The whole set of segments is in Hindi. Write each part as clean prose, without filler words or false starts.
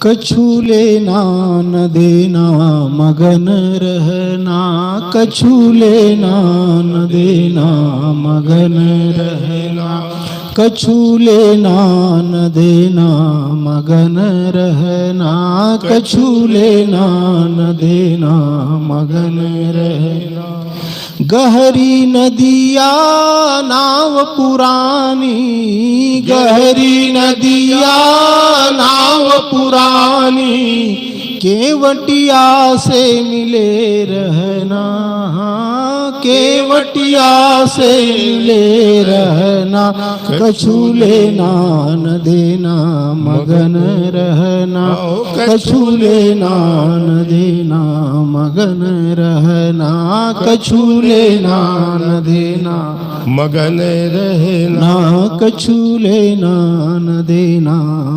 कछु लेना न देना मगन रहना, कछु लेना न देना मगन रहना, कछु लेना न देना मगन रहना, कछु लेना न देना मगन रहना। गहरी नदिया नाव पुरानी, गहरी नदिया नाव पुरानी, केवटिया से मिले रहना, केवटिया से मिले रहना, कछु लेना न देना मगन रहना, कछु लेना न देना मगन रहना, कछु लेना न देना मगन रहना, कछु लेना न देना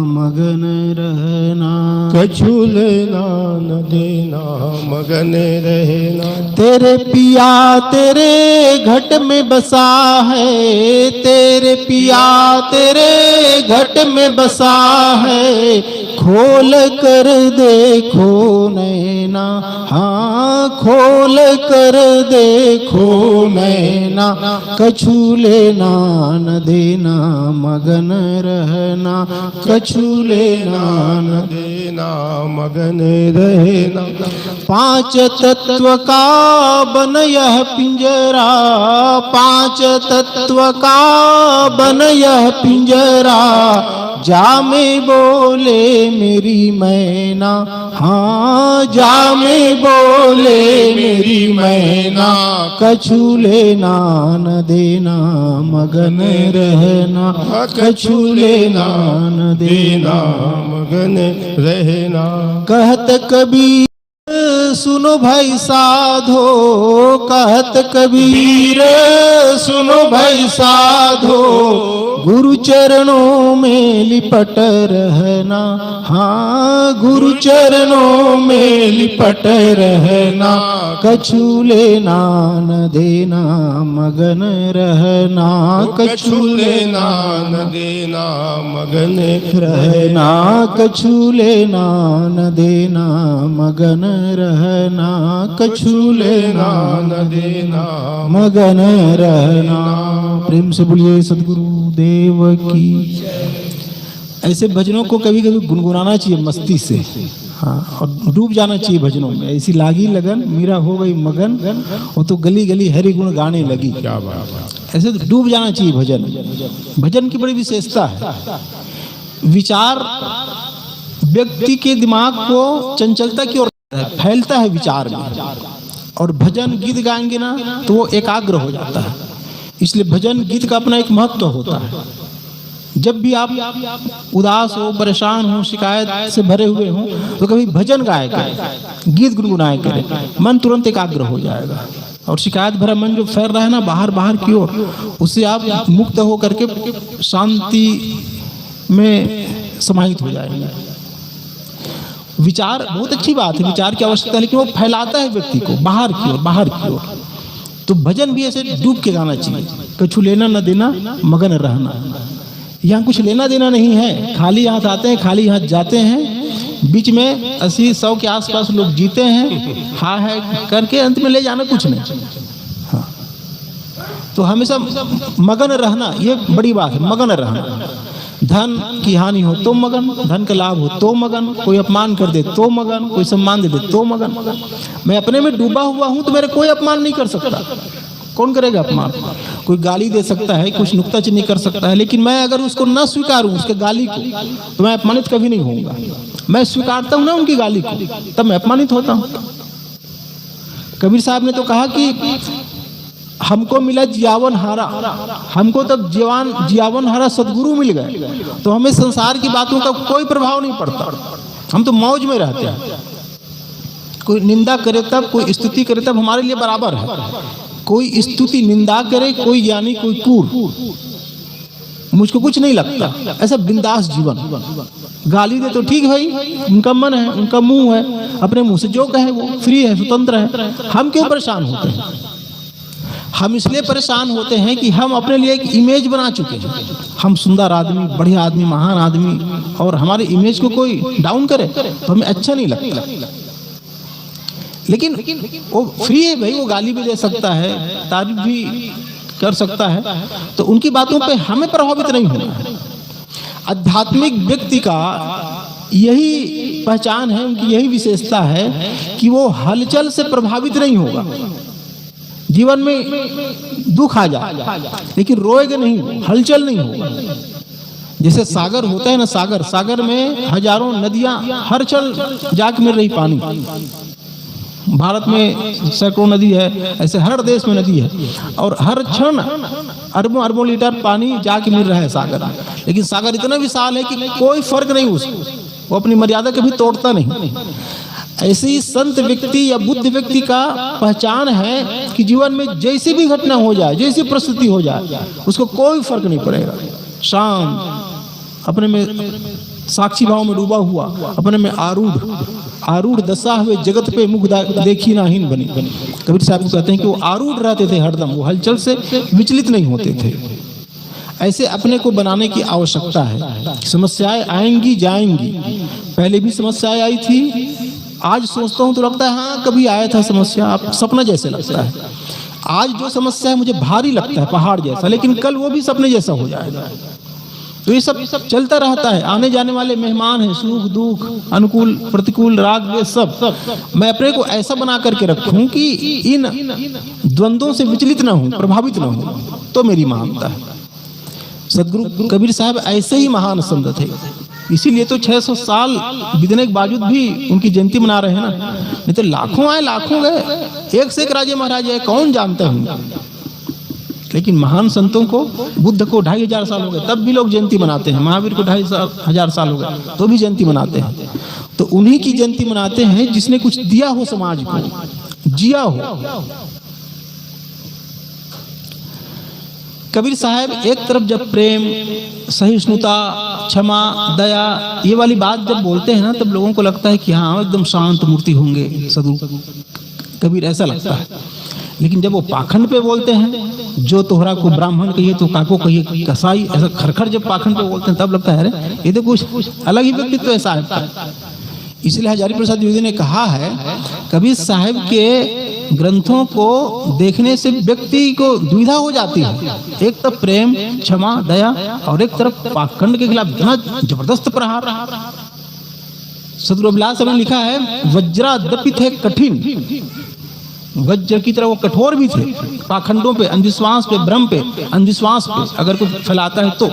मगन रहना, कछु लेना न देना मगन रहना। तेरे पिया तेरे घट में बसा है, तेरे पिया तेरे घट में बसा है, खोल कर देखो नैना, हाँ खोल कर देखो नैना, कछु लेना न देना मगन रहना, कछु लेना न देना मगन रहना। पांच तत्व का बन यह पिंजरा, पांच तत्व का बन यह पिंजरा, जा में बोले मेरी मैना, हाँ जा में बोले मेरी मैना, कछु लेना न देना मगन रहना, कछु लेना न देना मगन रहना। कहत कबीर सुनो भाई साधो, कहत कबीर सुनो भाई साधो, गुरु चरणों में लिपट रहना, हाँ गुरु चरणों में लिपट रहना, कछु लेना न देना मगन रहना, कछु लेना न देना मगन रहना, कछु लेना न देना मगन रहना, कछु लेना न देना मगन रहना। प्रेम से बोलिए सदगुरु देव की। ऐसे भजनों को कभी कभी गुनगुनाना चाहिए मस्ती से, हाँ, और डूब जाना चाहिए भजनों में। ऐसी लागी लगन मीरा हो गई मगन, वो तो गली गली हरि गुण गाने लगी। क्या बात। ऐसे तो डूब जाना चाहिए भजन। भजन की बड़ी विशेषता है, विचार व्यक्ति के दिमाग को चंचलता की ओर फैलता है विचार में, और भजन गीत गाएंगे ना तो वो एकाग्र हो जाता है। इसलिए भजन गीत का अपना एक महत्व होता है। जब भी आप उदास हो, परेशान हो, शिकायत से भरे हुए हो, तो कभी भजन गाया करें, गीत गुनगुनाया करें, मन तुरंत एकाग्र हो जाएगा। और शिकायत भरा मन जो फैल रहा है ना बाहर बाहर की ओर, उससे आप मुक्त हो करके शांति में समाहित हो जाएंगे। विचार बहुत अच्छी बात है, विचार की आवश्यकता है, लेकिन वो फैलाता है व्यक्ति को बाहर की ओर, बाहर की ओर। तो भजन भी ऐसे डूब के गाना चाहिए, कछु लेना न देना मगन रहना। यहाँ कुछ लेना देना नहीं है, खाली हाथ आते हैं, खाली हाथ जाते हैं, बीच में 80-100 के आसपास लोग जीते हैं, हाँ है करके अंत में ले जाना कुछ नहीं। हाँ, तो हमेशा मगन रहना ये बड़ी बात है, मगन रहना। धन की हानि हो तो मगन, धन का लाभ हो तो मगन, कोई अपमान कर दे तो मगन, कोई सम्मान दे दे तो मगन। मैं अपने में डूबा हुआ हूं तो मेरे कोई अपमान नहीं कर सकता। कौन करेगा अपमान? कोई गाली दे सकता है, कुछ नुक्ताचीनी कर सकता है, लेकिन मैं अगर उसको न स्वीकारूं उसके गाली को, तो मैं अपमानित कभी नहीं होऊंगा। मैं स्वीकारता हूं ना उनकी गाली को, तब मैं अपमानित होता हूं। कबीर साहब ने तो कहा कि हमको मिला जियावन हारा, हमको तब जियावन हारा सदगुरु मिल गए, तो हमें संसार की बातों का कोई प्रभाव नहीं पड़ता। हम तो मौज में रहते हैं। कोई निंदा करे तब, कोई स्तुति करे तब हमारे लिए बराबर है। कोई स्तुति निंदा करे, कोई ज्ञानी कोई कूर, मुझको कुछ नहीं लगता। ऐसा बिंदास जीवन। गाली दे तो ठीक भाई, उनका मन है, उनका मुंह है, अपने मुंह से जो कहे वो फ्री है, स्वतंत्र है। हम क्यों परेशान होते हैं? हम इसलिए परेशान होते हैं कि हम अपने लिए एक इमेज बना चुके हैं, हम सुंदर आदमी, बढ़िया आदमी, महान आदमी, और हमारे इमेज को कोई डाउन करे तो हमें अच्छा नहीं लगता। लेकिन वो फ्री है भाई, वो गाली भी दे सकता है, तारीफ भी कर सकता है, तो उनकी बातों पे हमें प्रभावित नहीं होना है। आध्यात्मिक व्यक्ति का यही पहचान है, उनकी यही विशेषता है कि वो हलचल से प्रभावित नहीं होगा। जीवन में दुख आ जाए लेकिन रोएगा नहीं, हलचल नहीं होगा। जैसे सागर होता है ना, सागर में हजारों नदियां हर चल जाके मिल रही पानी। भारत में सैकड़ों नदी है, ऐसे हर देश में नदी है, और हर क्षण अरबों अरबों लीटर पानी जाके मिल रहा है सागर। लेकिन सागर इतना विशाल है कि कोई फर्क नहीं उसको, वो अपनी मर्यादा कभी तोड़ता नहीं। ऐसे ही संत व्यक्ति या बुद्ध व्यक्ति का पहचान है कि जीवन में जैसी भी घटना हो जाए, जैसी परिस्थिति हो जाए, उसको कोई फर्क नहीं पड़ेगा। शांत, अपने में साक्षी भाव में डूबा हुआ, अपने में आरूढ़ दशा हुए जगत पे मुख देखी नाहीन बनी। कबीर साहब को कहते हैं कि वो आरूढ़ रहते थे हरदम, वो हलचल से विचलित नहीं होते थे। ऐसे अपने को बनाने की आवश्यकता है। समस्याएं आएंगी जाएंगी, पहले भी समस्याएं आई थी, आज सोचता हूं तो लगता है हाँ कभी आया था समस्या, आप सपना जैसे लगता है। आज जो समस्या है मुझे भारी लगता है, पहाड़ जैसा, लेकिन कल वो भी सपने जैसा हो जाएगा। तो ये सब चलता रहता है। आने जाने वाले मेहमान हैं, सुख दुख, अनुकूल प्रतिकूल, राग द्वेष, सब। मैं अपने को ऐसा बना करके रखूं कि इन द्वंद्वों से विचलित ना हूं, प्रभावित ना हूं, तो मेरी महानता है। सदगुरु कबीर साहब ऐसे ही महान संत थे, इसीलिए तो 600 साल बीतने के बावजूद भी उनकी जयंती मना रहे हैं ना। नहीं तो लाखों आए लाखों गए, एक से एक राजे महाराजे है, कौन जानता है। लेकिन महान संतों को, बुद्ध को 2500 साल हो गए तब भी लोग जयंती मनाते हैं, महावीर को 2500 साल हो गए तो भी जयंती मनाते हैं। तो उन्हीं की जयंती मनाते हैं जिसने कुछ दिया हो समाज को, जिया हो। कबीर साहब एक तरफ जब प्रेम, सहिष्णुता, क्षमा, दया, ये वाली बात जब बोलते हैं ना, तब लोगों को लगता है कि हाँ एकदम शांत मूर्ति होंगे सदगुरु कबीर, ऐसा लगता है। लेकिन जब वो पाखंड पे बोलते हैं, जो तोहरा को ब्राह्मण कहिए तो काको कहिए कसाई, ऐसा खरखर जब पाखंड पे बोलते हैं तब लगता है अरे ये तो कुछ अलग ही व्यक्तित्व ऐसा है। इसलिए हजारी प्रसाद द्विवेदी ने कहा है, कबीर साहब के ग्रंथों को देखने से व्यक्ति को दुविधा हो जाती है। एक तरफ प्रेम, क्षमा, दया, और एक तरफ पाखंड के खिलाफ इतना जबरदस्त प्रहार। सदगुरु अभिलाष ने लिखा है, वज्रादपि थे कठिन, वज्र की तरह वो कठोर भी थे। पाखंडों पे, अंधविश्वास पे, भ्रम पे, अंधविश्वास पे अगर कोई फैलाता है तो।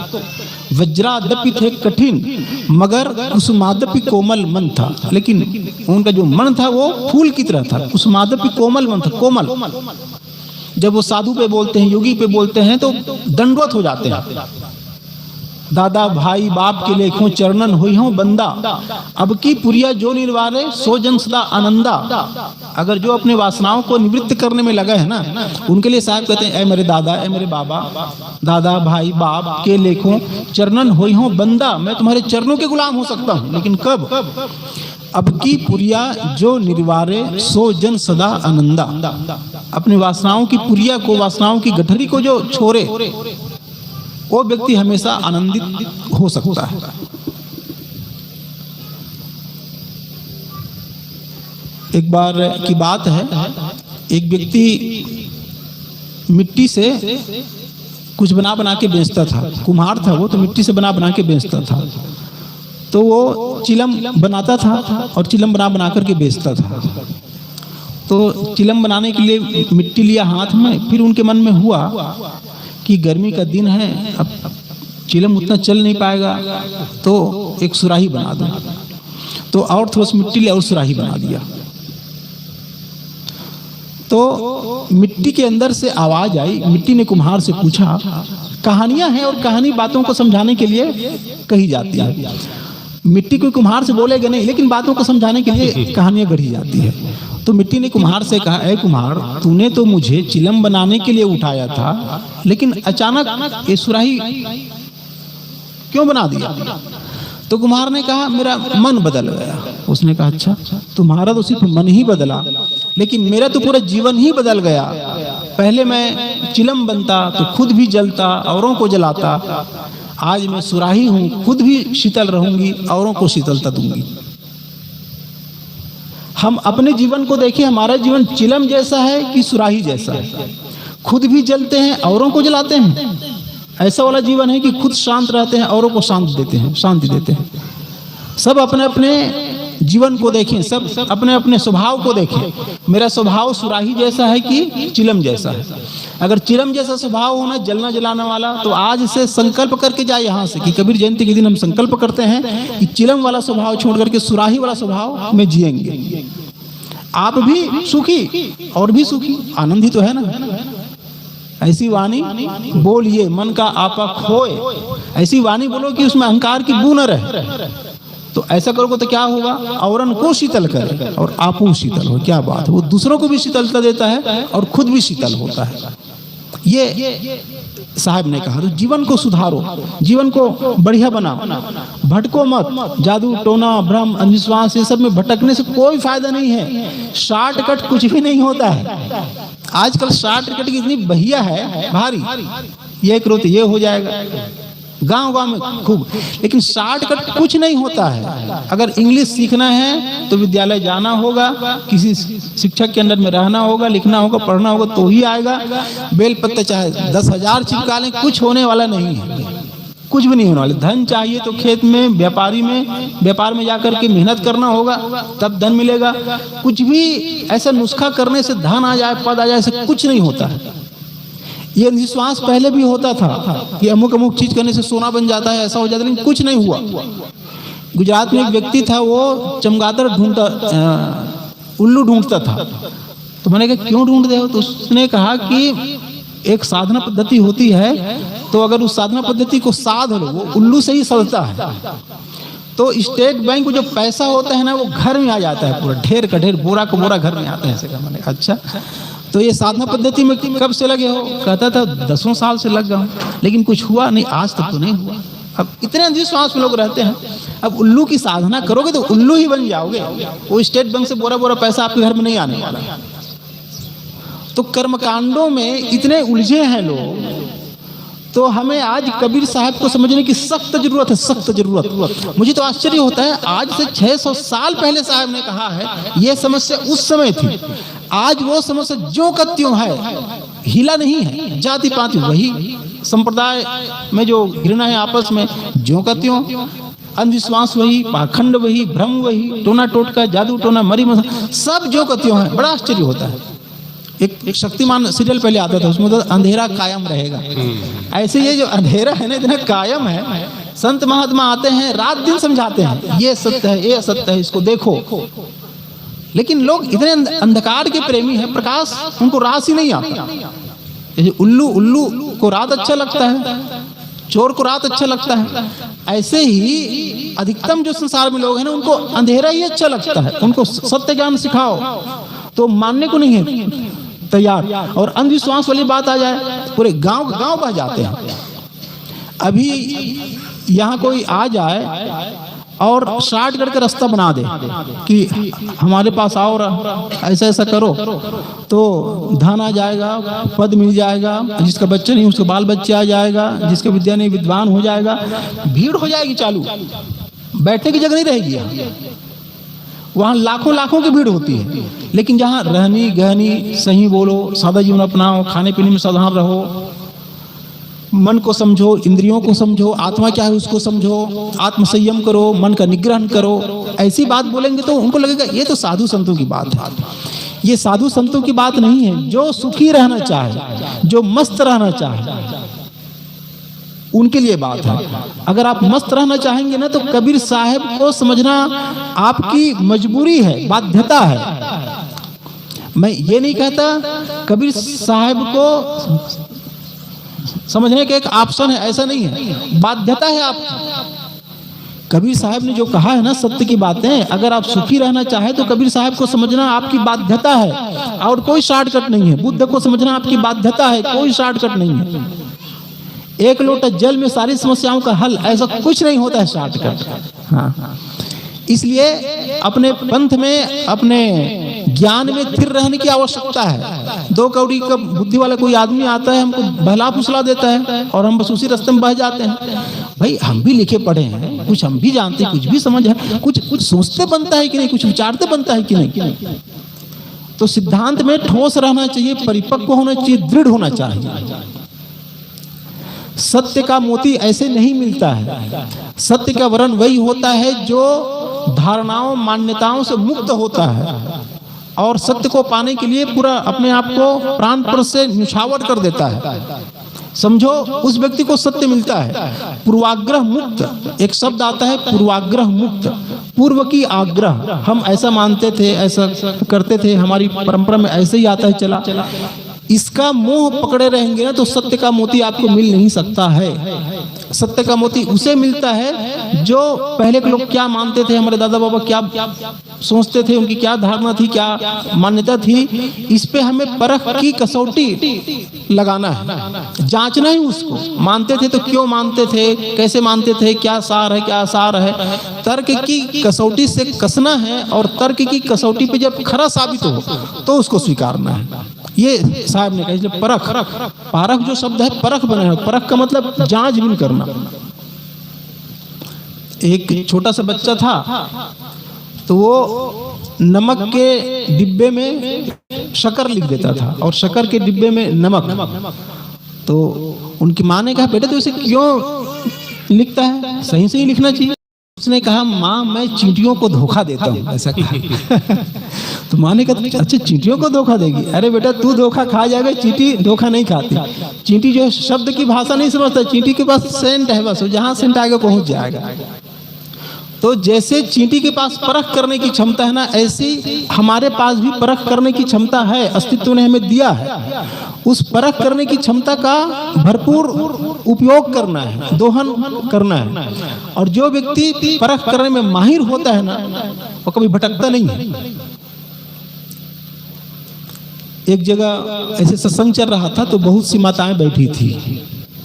वज्रादपि थे कठिन मगर कुसुमादपि कोमल मन था। लेकिन उनका जो मन था वो फूल की तरह था। कुसुमादपि कोमल मन था, कोमल। जब वो साधु पे बोलते हैं, योगी पे बोलते हैं तो दंडवत हो जाते हैं। दादा भाई बाप के लेखों चरणन हुई हूं बंदा, अब की पुरिया जो निर्वारे सो जन सदा आनंदा। अगर जो अपने वासनाओं को निवृत्त करने में लगा है ना, उनके लिए साहब कहते हैं, ऐ मेरे दादा, ऐ मेरे बाबा, दादा भाई बाप के लेखों चरणन हुई हूं बंदा, मैं तुम्हारे चरणों के गुलाम हो सकता हूं, लेकिन कब? अब की पुरिया जो निर्वारे सो जन सदा आनंदा। अपने वासनाओं की पुरिया को, वासनाओं की गठरी को जो छोड़े, वो व्यक्ति हमेशा आनंदित हो सकता है। एक बार की बात है, एक व्यक्ति मिट्टी से कुछ बना बना के बेचता था। कुम्हार था वो, तो मिट्टी से बना बना के बेचता था। तो वो चिलम बनाता था और चिलम बना बना करके बेचता था। तो चिलम बनाने के लिए मिट्टी लिया हाथ में, फिर उनके मन में हुआ कि गर्मी का दिन है, अब चिलम उतना चल नहीं पाएगा, तो एक सुराही बना दो। तो और थोड़ा सा मिट्टी लिया और सुराही बना दिया। तो मिट्टी के अंदर से आवाज आई। मिट्टी ने कुम्हार से पूछा, कहानियां हैं और कहानी बातों को समझाने के लिए कही जाती है। मिट्टी कोई कुम्हार से बोलेगा नहीं, लेकिन बातों को समझाने के लिए कहानियां गढ़ी जाती है। तो मिट्टी ने कुम्हार से कहा, ऐ कुम्हार, तूने तो मुझे चिलम बनाने के लिए उठाया था, लेकिन अचानक ये सुराही क्यों बना दिया? तो कुम्हार ने कहा, मेरा मन बदल गया। उसने कहा, अच्छा, तुम्हारा तो सिर्फ मन ही बदला, लेकिन मेरा तो पूरा जीवन ही बदल गया। पहले मैं चिलम बनता तो खुद भी जलता, औरों को जलाता। आज मैं सुराही हूं, खुद भी शीतल रहूंगी, औरों को शीतलता दूंगी। हम अपने जीवन को देखें, हमारा जीवन चिलम जैसा है कि सुराही जैसा है? खुद भी जलते हैं, औरों को जलाते हैं। ऐसा वाला जीवन है कि खुद शांत रहते हैं, औरों को शांति देते हैं। सब अपने अपने जीवन को देखें, सब अपने अपने स्वभाव को देखें। मेरा स्वभाव सुराही जैसा है कि चिलम जैसा है? अगर चिलम जैसा स्वभाव होना, जलना जलाने वाला, तो आज से संकल्प करके जाए यहाँ से कि कबीर जयंती के दिन हम संकल्प करते हैं कि चिलम वाला स्वभाव छोड़ करके सुराही वाला स्वभाव में जिएंगे। आप भी सुखी और भी सुखी, आनंदी तो है ना। ऐसी वाणी बोलिए मन का आपा खोए, ऐसी वाणी बोलो कि उसमें अहंकार की बू न रहे। तो ऐसा करोगे तो क्या होगा? औरन को शीतल करे और आपू शीतल हो। क्या बात है! वो दूसरों को भी शीतलता देता है और खुद भी शीतल होता है। ये साहब ने कहा। तो जीवन को सुधारो, जीवन को बढ़िया बनाओ, भटको मत। जादू टोना भ्रम अंधविश्वास ये सब में भटकने से कोई फायदा नहीं है। शॉर्टकट कुछ भी नहीं होता है। आजकल शॉर्टकट की इतनी बढ़िया है भारी, ये करो तो ये हो जाएगा, गांव गांव में खूब। लेकिन शॉर्टकट कुछ नहीं होता है। अगर इंग्लिश सीखना है तो विद्यालय जाना होगा, किसी शिक्षक के अंदर में रहना होगा, लिखना होगा, पढ़ना होगा तो ही आएगा। बेल पत्ते चाहे 10,000 चिपका लें, कुछ होने वाला नहीं है, कुछ भी नहीं होने वाला। धन चाहिए तो खेत में, व्यापार में जाकर के मेहनत करना होगा, तब धन मिलेगा। कुछ भी ऐसा नुस्खा करने से धन आ जाए, पद आ जाए, ऐसा कुछ नहीं होता है। ये अंधविश्वास पहले भी होता था कि अमुक अमुक चीज करने से सोना बन जाता है, ऐसा हो जाता है, लेकिन कुछ नहीं हुआ। गुजरात में एक व्यक्ति था, वो चमगादड़ ढूंढता, उल्लू ढूंढता था। तो मैंने कहा क्यों ढूंढ रहे हो? तो उसने कहा कि एक साधना पद्धति होती है, तो अगर उस साधना पद्धति को साध लो, वो उल्लू से ही सलता है। तो स्टेट बैंक में जो पैसा होता है ना, वो घर में आ जाता है, पूरा ढेर का ढेर, बोरा का बोरा घर में आता है। ऐसे कहा। मैंने अच्छा, तो ये साधना पद्धति में कब से लगे हो? कहता था 10 साल से लग गया, लेकिन कुछ हुआ नहीं, आज तक तो नहीं हुआ। अब इतने अंधविश्वास में लोग रहते हैं। अब उल्लू की साधना करोगे तो उल्लू ही बन जाओगे। वो स्टेट बैंक से बोरा बोरा पैसा आपके घर में नहीं आने वाला। तो कर्मकांडों में इतने उलझे हैं लोग। तो हमें आज कबीर साहब को समझने की सख्त जरूरत है, सख्त जरूरत। मुझे तो आश्चर्य होता है, आज से 600 साल पहले साहब ने कहा है, यह समस्या उस समय थी। आज वो समस्या जो का त्यों है, हिला नहीं है। जाति पाति वही, संप्रदाय में जो घृणा है आपस में जो का त्यों, अंधविश्वास वही, पाखंड वही, भ्रम वही, टोना टोटका, जादू टोना, मरी मसा, सब जो का त्यों है। बड़ा आश्चर्य होता है। एक शक्तिमान सीरियल पहले आता था, उसमें तो अंधेरा कायम रहेगा। ऐसे ये जो अंधेरा है ना, इतना कायम है। संत महात्मा आते हैं, रात दिन समझाते हैं, ये सत्य है, ये असत्य है, इसको देखो। लेकिन लोग इतने अंधकार के प्रेमी हैं, प्रकाश उनको रास ही नहीं आता। जैसे उल्लू को रात अच्छा लगता है, चोर को रात अच्छा लगता है, ऐसे ही अधिकतम जो संसार में लोग हैं ना, उनको अंधेरा ही अच्छा लगता है। उनको सत्य ज्ञान सिखाओ तो मानने को नहीं है तैयार। और अंधविश्वास वाली बात आ जाए, पूरे गांव बह जाते हैं। अभी यहाँ कोई आ जाए और शॉर्ट करके रास्ता बना दे कि हमारे पास आओ, ऐसा ऐसा करो तो धन आ जाएगा, पद मिल जाएगा, जिसका बच्चा नहीं उसका बाल बच्चे आ जाएगा, जिसका विद्या नहीं विद्वान हो जाएगा। भीड़ हो जाएगी चालू, बैठने की जगह नहीं रहेगी। वहाँ लाखों की भीड़ होती है। लेकिन जहाँ रहनी गहनी, सही बोलो, सादा जीवन अपनाओ, खाने पीने में सावधान रहो, मन को समझो, इंद्रियों को समझो, आत्मा क्या है उसको समझो, आत्म संयम करो, मन का निग्रहण करो, ऐसी बात बोलेंगे तो उनको लगेगा ये तो साधु संतों की बात है। ये साधु संतों की बात नहीं है। जो सुखी रहना चाहे, जो मस्त रहना चाहे, उनके लिए बात है। अगर आप मस्त रहना चाहेंगे ना, तो कबीर साहब को समझना आपकी मजबूरी है, बाध्यता है। मैं ये नहीं कहता कबीर साहब को समझने का एक ऑप्शन है, ऐसा नहीं है, बाध्यता है आपकी। कबीर साहब ने जो कहा है ना, सत्य की बातें, अगर आप सुखी रहना चाहे तो कबीर साहब को समझना आपकी बाध्यता है, और कोई शॉर्टकट नहीं है। बुद्ध को समझना आपकी बाध्यता है, कोई शॉर्टकट नहीं है। एक लोटा जल में सारी समस्याओं का हल, ऐसा कुछ नहीं होता है शॉर्टकट। हाँ, इसलिए अपने पंथ में, अपने ज्ञान में स्थिर रहने की आवश्यकता है। दो कौड़ी का बुद्धि वाला कोई आदमी आता है, हमको बहला फुसला देता है और हम बस उसी रास्ते में बह जाते हैं। भाई हम भी लिखे पढ़े हैं, कुछ हम भी जानते हैं, कुछ भी समझ है, कुछ सोचते बनता है कि नहीं, कुछ विचारते बनता है कि नहीं। तो सिद्धांत में ठोस रहना चाहिए, परिपक्व होना चाहिए, दृढ़ होना चाहिए। सत्य का मोती ऐसे नहीं मिलता है। सत्य का वर्ण वही होता है जो धारणाओं मान्यताओं से मुक्त होता है और सत्य को पाने के लिए पूरा अपने आप को प्राणपण से न्यौछावर कर देता है। समझो, उस व्यक्ति को सत्य मिलता है। पूर्वाग्रह मुक्त एक शब्द आता है, पूर्वाग्रह मुक्त, पूर्व की आग्रह। हम ऐसा मानते थे, ऐसा करते थे, हमारी परंपरा में ऐसे ही आता है चला। इसका मोह पकड़े रहेंगे ना तो सत्य का मोती आपको मिल नहीं सकता है। सत्य का मोती उसे मिलता है जो पहले के लोग क्या मानते थे, हमारे दादा बाबा क्या सोचते थे, उनकी क्या धारणा थी, क्या मान्यता थी। इस पे हमें परख की कसौटी लगाना है, जांचना ही उसको। मानते थे तो क्यों मानते थे, कैसे मानते थे, क्या सार है, क्या आसार है। तर्क की कसौटी से कसना है और तर्क की कसौटी पे जब खरा साबित हो तो उसको स्वीकारना है। ये साहब ने कहा, इसलिए परख, पारख जो शब्द है परख बना है। परख का मतलब जांचबीन करना। एक छोटा सा बच्चा था तो वो नमक के डिब्बे में शक्कर लिख देता था और शक्कर के डिब्बे में नमक। तो उनकी माँ ने कहा, बेटा तो इसे क्यों लिखता है, सही सही लिखना चाहिए। उसने कहा, माँ मैं चींटियों को धोखा देता हूँ, ऐसा कहा। तो माँ ने कहा, अच्छा चींटियों को धोखा देगी? अरे बेटा तू धोखा खा जाएगा, चींटी धोखा नहीं खाती। चींटी जो है शब्द की भाषा नहीं समझता, चींटी के पास सेंट है, बस जहाँ सेंट आएगा पहुंच जाएगा। तो जैसे चींटी के पास परख करने की क्षमता है ना, ऐसी हमारे पास भी परख करने की क्षमता है, अस्तित्व ने हमें दिया है। उस परख करने की क्षमता का भरपूर उपयोग करना है, दोहन करना है। और जो व्यक्ति परख करने में माहिर होता है ना, वो कभी भटकता नहीं है। एक जगह ऐसे सत्संग चल रहा था तो बहुत सी माताएं बैठी थी।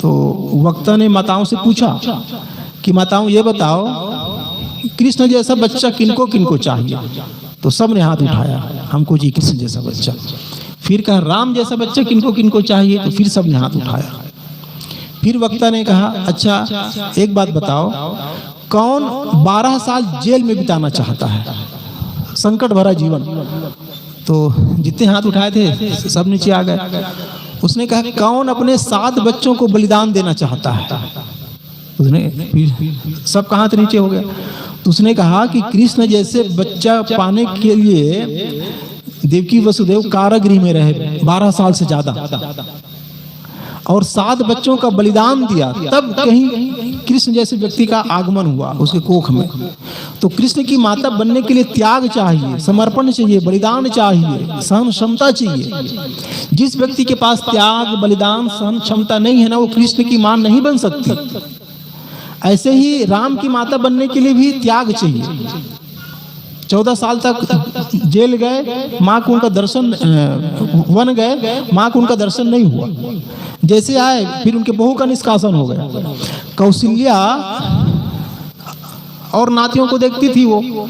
तो वक्ता ने माताओं से पूछा कि माताओं ये बताओ, कृष्ण जैसा बच्चा किनको किनको चाहिए? तो सब ने हाथ उठाया, हमको जी कृष्ण जैसा बच्चा। फिर कहा, राम जैसा बच्चा किनको किनको चाहिए? तो फिर सब ने हाथ उठाया। फिर वक्ता ने कहा, अच्छा एक बात बताओ, कौन 12 साल जेल में बिताना चाहता है, संकट भरा जीवन? तो जितने हाथ उठाए थे सब नीचे आ गए। उसने कहा, कौन अपने 7 बच्चों को बलिदान देना चाहता है? उसने फिर सबका हाथ नीचे हो गया। तो उसने कहा कि कृष्ण जैसे बच्चा पाने के लिए देवकी वसुदेव कारागृह में रहे 12 साल से ज्यादा और 7 बच्चों का बलिदान दिया, तब कहीं कृष्ण जैसे व्यक्ति का आगमन हुआ उसके कोख में। तो कृष्ण की माता बनने के लिए त्याग चाहिए, समर्पण चाहिए, बलिदान चाहिए, सहन क्षमता चाहिए। जिस व्यक्ति के पास त्याग, बलिदान, सहन क्षमता नहीं है ना, वो कृष्ण की मां नहीं बन सकती। ऐसे ही राम की माता बनने के लिए भी त्याग चाहिए। 14 साल तक जेल गए, माँ को उनका दर्शन, वन गए, माँ को उनका दर्शन नहीं हुआ। जैसे आए फिर उनके बहू का निष्कासन हो गया। कौशल्या और नातियों को देखती थी वो,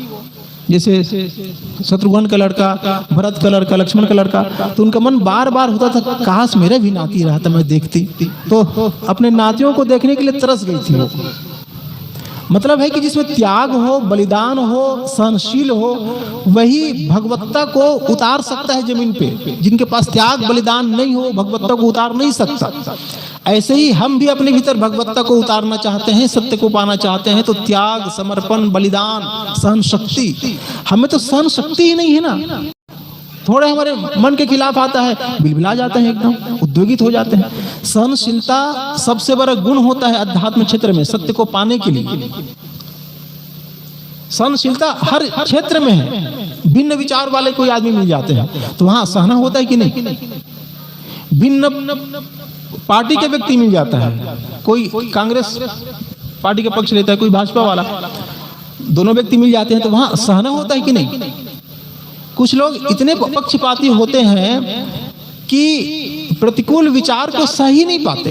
जैसे शत्रुघ्न का लड़का, भरत का लड़का, लक्ष्मण का लड़का। तो उनका मन बार बार होता था, काश मेरा भी नाती रहा था, मैं देखती। तो अपने नातियों को देखने के लिए तरस गई थी वो। मतलब है कि जिसमें त्याग हो, बलिदान हो, सहनशील हो, वही भगवत्ता को उतार सकता है जमीन पे। जिनके पास त्याग बलिदान नहीं हो, भगवत्ता को उतार नहीं सकता। ऐसे ही हम भी अपने भीतर भगवत्ता को उतारना चाहते हैं, सत्य को पाना चाहते हैं, तो त्याग, समर्पण, बलिदान, सहन शक्ति। हमें तो सहन शक्ति ही नहीं है ना। थोड़े हमारे मन के खिलाफ आता है, बिलबिला जाते हैं, एकदम उद्वेगित हो जाते हैं। सहनशीलता सबसे बड़ा गुण होता है अध्यात्म क्षेत्र में, सत्य को पाने के लिए। सहनशीलता हर क्षेत्र में है। भिन्न विचार वाले कोई आदमी मिल जाते हैं तो वहां सहना होता है कि नहीं? भिन्न पार्टी के व्यक्ति मिल जाता है, कोई कांग्रेस पार्टी का पक्ष लेता है, कोई भाजपा वाला, दोनों व्यक्ति मिल जाते हैं तो वहां सहना होता है कि नहीं? कुछ लोग इतने पक्षपाती होते हैं कि प्रतिकूल विचार को सह ही नहीं पाते,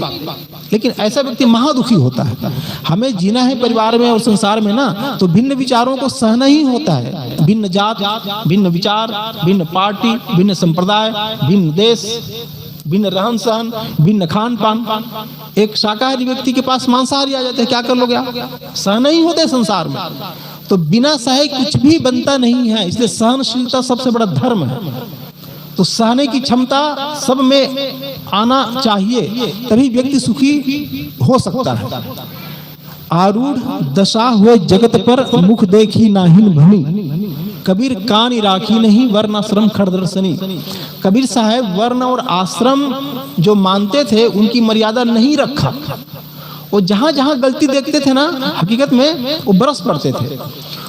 लेकिन ऐसा व्यक्ति महादुखी होता है। हमें जीना है परिवार में और संसार में ना, तो भिन्न विचारों को सहना ही होता है। भिन्न जात, भिन्न विचार, भिन्न पार्टी, भिन्न संप्रदाय, भिन्न देश, भिन्न रहन सहन, भिन्न खान पान। एक शाकाहारी व्यक्ति के पास मांसाहारी आ जाते हैं, क्या कर लोगे आप? सहना ही होता है संसार में। तो बिना सहे कुछ भी बनता नहीं है, इसलिए सहनशीलता सबसे बड़ा धर्म है। तो सहने की क्षमता सब में आना चाहिए, तभी व्यक्ति सुखी हो सकता है। आरूढ़ दशा हुए जगत पर मुख देखी नाहिन भनी, कबीर कान राखी नहीं वर्ण आश्रम खड़दर्शनी। कबीर साहब वर्ण और आश्रम जो मानते थे उनकी मर्यादा नहीं रखा। वो जहां जहां गलती देखते थे ना, हकीकत में वो बरस पड़ते थे।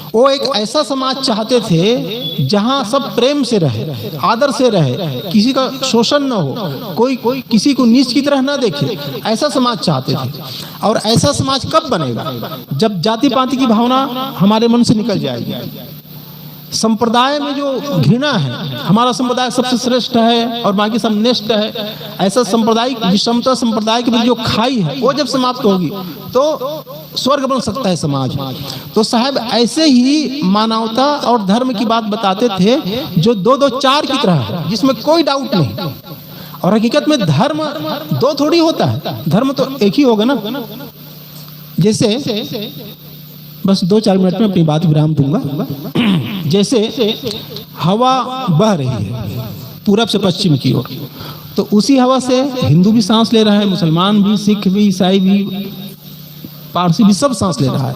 वो एक ऐसा समाज चाहते थे जहां सब प्रेम से रहे, आदर से रहे, किसी का शोषण न हो, कोई किसी को नीच की तरह न देखे, ऐसा समाज चाहते थे। और ऐसा समाज कब बनेगा? जब जाति पाति की भावना हमारे मन से निकल जाएगी। संप्रदाय में जो घृणा है, हमारा संप्रदाय सबसे श्रेष्ठ है और बाकी सब नष्ट है, ऐसा सांप्रदायिक विषमता, संप्रदाय के बीच जो खाई है, वो जब समाप्त होगी तो स्वर्ग बन सकता है समाज। तो साहब ऐसे ही मानवता और धर्म की बात बताते थे, जो दो दो चार की तरह है, जिसमें कोई डाउट नहीं। और हकीकत में धर्म दो थोड़ी होता है, धर्म तो एक ही होगा ना। जैसे बस 2-4 मिनट में अपनी बात विराम दूंगा। जैसे हवा बह रही है पूरब से पश्चिम की ओर, तो उसी हवा से हिंदू भी सांस ले रहा है, मुसलमान भी, सिख भी, ईसाई भी, पारसी भी, सब सांस ले रहा है।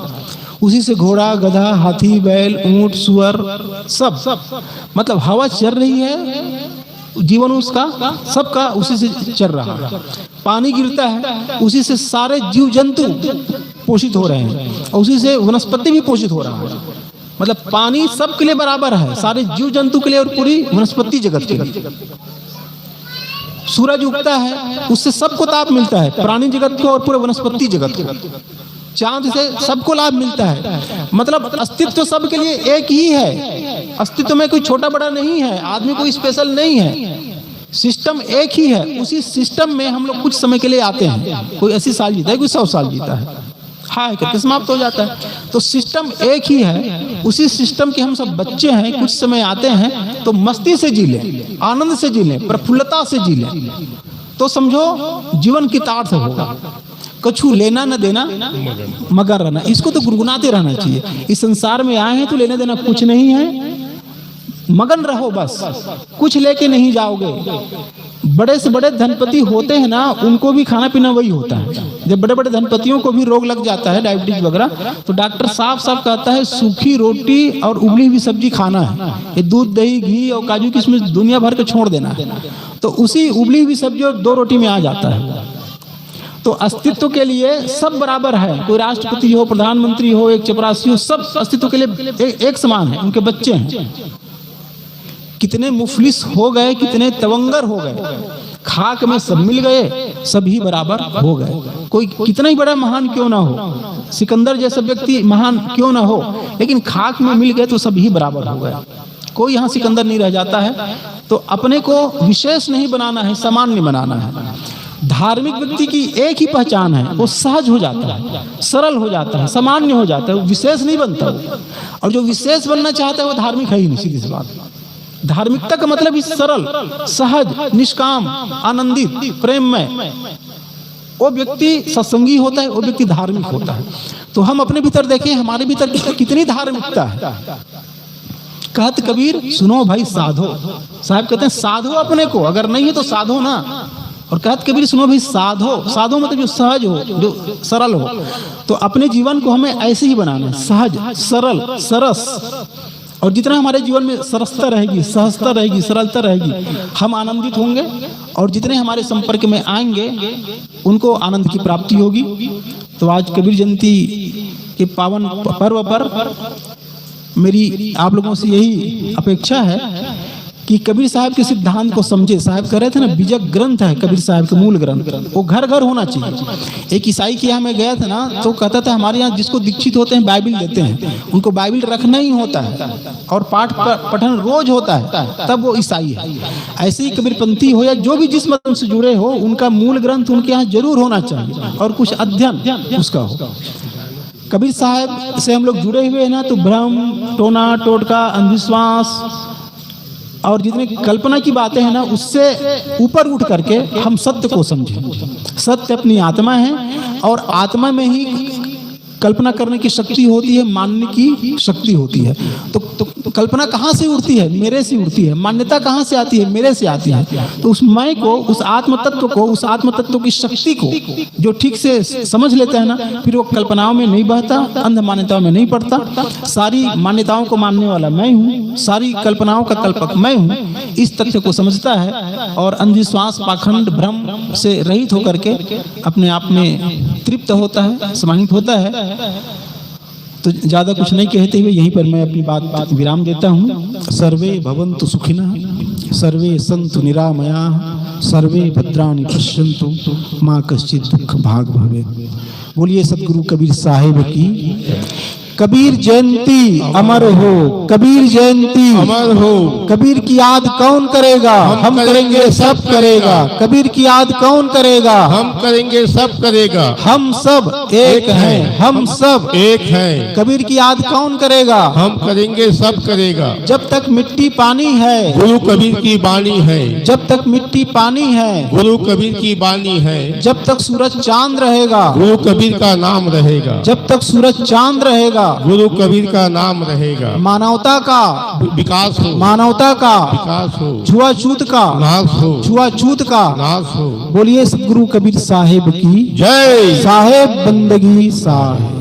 उसी से घोड़ा, गधा, हाथी, बैल, ऊंट, सुअर, सब मतलब हवा चल रही है, जीवन उसका सबका उसी से चल रहा है। पानी गिरता है, उसी से सारे जीव जंतु पोषित हो रहे हैं, और उसी से वनस्पति भी पोषित हो रहा है। मतलब पानी सबके लिए बराबर है, सारे जीव जंतु के लिए और पूरी वनस्पति जगत के लिए। सूरज उगता है, उससे सबको ताप मिलता है, प्राणी जगत को और पूरे वनस्पति जगत को। चांद से सबको लाभ मिलता है। मतलब अस्तित्व सबके लिए एक ही है, अस्तित्व में कोई छोटा बड़ा नहीं है, आदमी कोई स्पेशल नहीं है, सिस्टम एक ही है। उसी सिस्टम में हम लोग कुछ समय के लिए आते हैं, कोई 80 साल जीता है, कोई 100 साल जीता है, हाय करके समाप्त हो जाता है। तो सिस्टम एक ही है, उसी सिस्टम के हम सब बच्चे हैं। कुछ समय आते हैं तो मस्ती से जी लें, आनंद से जी लें, प्रफुल्लता से जी लें, तो समझो जीवन कृतार्थ होगा। कछु लेना न देना मगर रहना, इसको तो गुनगुनाते रहना चाहिए। इस संसार में आए हैं तो लेना देना कुछ नहीं है, मगन रहो बस, कुछ लेके नहीं जाओगे। बड़े से बड़े धनपति होते हैं ना, उनको भी खाना पीना वही होता है। जब बड़े बड़े धनपतियों को भी रोग लग जाता है, डायबिटीज वगैरह, तो डॉक्टर साफ साफ कहता है सूखी रोटी और उबली हुई सब्जी खाना है। ये दूध, दही, घी और काजू किशमिश दुनिया भर के छोड़ देना है। तो उसी उबली हुई सब्जी और 2 रोटी में आ जाता है। तो अस्तित्व के लिए सब बराबर है, कोई राष्ट्रपति हो, प्रधानमंत्री हो, एक चपरासी हो, सब अस्तित्व के लिए एक समान है। उनके बच्चे हैं, कितने मुफलिस हो गए, कितने तवंगर हो गए, खाक में सब मिल गए, सभी बराबर हो गए। कोई कितना ही बड़ा महान क्यों ना हो, सिकंदर जैसा व्यक्ति महान क्यों ना हो, लेकिन खाक में मिल गए तो सभी बराबर हो गए। कोई यहाँ सिकंदर नहीं रह जाता है। तो अपने को विशेष नहीं बनाना है, सामान्य बनाना है। धार्मिक व्यक्ति की एक ही पहचान है, वो सहज हो जाता है, सरल हो जाता है, सामान्य हो जाता है, वो विशेष नहीं बनता। और जो विशेष बनना चाहता है वो धार्मिक है ही नहीं, सीधी सी बात। धार्मिकता का मतलब ही सरल, सहज, निष्काम, आनंदित, प्रेम में। वो व्यक्ति सत्संगी होता है, वो व्यक्ति धार्मिक होता है। तो हम अपने भीतर देखें, हमारे भीतर कितनी धार्मिकता है। कहत कबीर सुनो भाई साधो, साहब कहते हैं साधो अपने को, अगर नहीं है तो साधो ना। और कहत कबीर सुनो भाई साधो, साधो मतलब जो सहज हो, जो सरल हो। तो अपने जीवन को हमें ऐसे ही बनाना है, सहज, सरल, सरस। और जितना हमारे जीवन में सरसता रहेगी, सहजता रहेगी, सरलता रहेगी, हम आनंदित होंगे। और जितने हमारे संपर्क में आएंगे उनको आनंद की प्राप्ति होगी। तो आज कबीर जयंती के पावन पर्व पर मेरी आप लोगों से यही अपेक्षा है कि कबीर साहब के सिद्धांत को समझे। साहब कह रहे थे ना, बीजक ग्रंथ है कबीर साहब के, मूल ग्रंथ, वो घर घर होना चाहिए। एक ईसाई के यहाँ मैं गया था ना, तो कहता था हमारे यहाँ जिसको दीक्षित होते हैं बाइबिल देते हैं, उनको बाइबिल रखना ही होता है और पाठ पठन रोज होता है, तब वो ईसाई है। ऐसे ही कबीरपंथी हो या जो भी जिस मत से जुड़े हो, उनका मूल ग्रंथ उनके यहाँ जरूर होना चाहिए और कुछ अध्ययन उसका हो। कबीर साहब से हम लोग जुड़े हुए हैं ना, तो भ्रम, टोना टोटका, अंधविश्वास और जितने कल्पना की बातें हैं ना, उससे ऊपर उठ करके हम सत्य को समझें। सत्य अपनी आत्मा है और आत्मा में ही कल्पना करने की शक्ति होती है, मानने की शक्ति होती है। तो कल्पना कहाँ से उठती है? मेरे से उठती है। मान्यता कहाँ से आती है? मेरे से आती है। तो उस मैं को, उस आत्म तत्व को, उस आत्म तत्व की शक्ति को जो ठीक से समझ लेता है ना, फिर वो कल्पनाओं में नहीं बहता, अंध मान्यताओं में नहीं पड़ता। सारी मान्यताओं को मानने वाला मैं हूँ, सारी कल्पनाओं का कल्पक मैं हूँ, इस तथ्य को समझता है और अंधविश्वास, पाखंड, भ्रम से रहित होकर के अपने आप में तृप्त होता है, समाहित होता है। तो ज्यादा कुछ नहीं कहते हुए यहीं पर मैं अपनी बात विराम देता हूँ। सर्वे भवन्तु सुखिनः, सर्वे सन्तु निरामयाः, सर्वे भद्राणि पश्यन्तु, माँ कश्चित् दुःख भाग् भवेत्। बोलिए सतगुरु कबीर साहिब की। कबीर जयंती अमर हो, कबीर जयंती अमर हो। कबीर की याद कौन करेगा? हम करेंगे, सब करेगा। कबीर की याद कौन करेगा? हम करेंगे, सब करेगा। हम सब एक हैं, हम सब एक हैं। कबीर की याद कौन करेगा? हम करेंगे, सब करेगा। जब तक मिट्टी पानी है, गुरु कबीर की बानी है। जब तक मिट्टी पानी है, गुरु कबीर की बानी है। जब तक सूरज चांद रहेगा, गुरु कबीर का नाम रहेगा। जब तक सूरज चांद रहेगा, गुरु कबीर का नाम रहेगा। मानवता का विकास हो, मानवता का विकास हो, छुआछूत का नाश हो, छुआछूत का नाश हो। बोलिए सतगुरु कबीर साहिब की जय। साहेब बंदगी साहेब।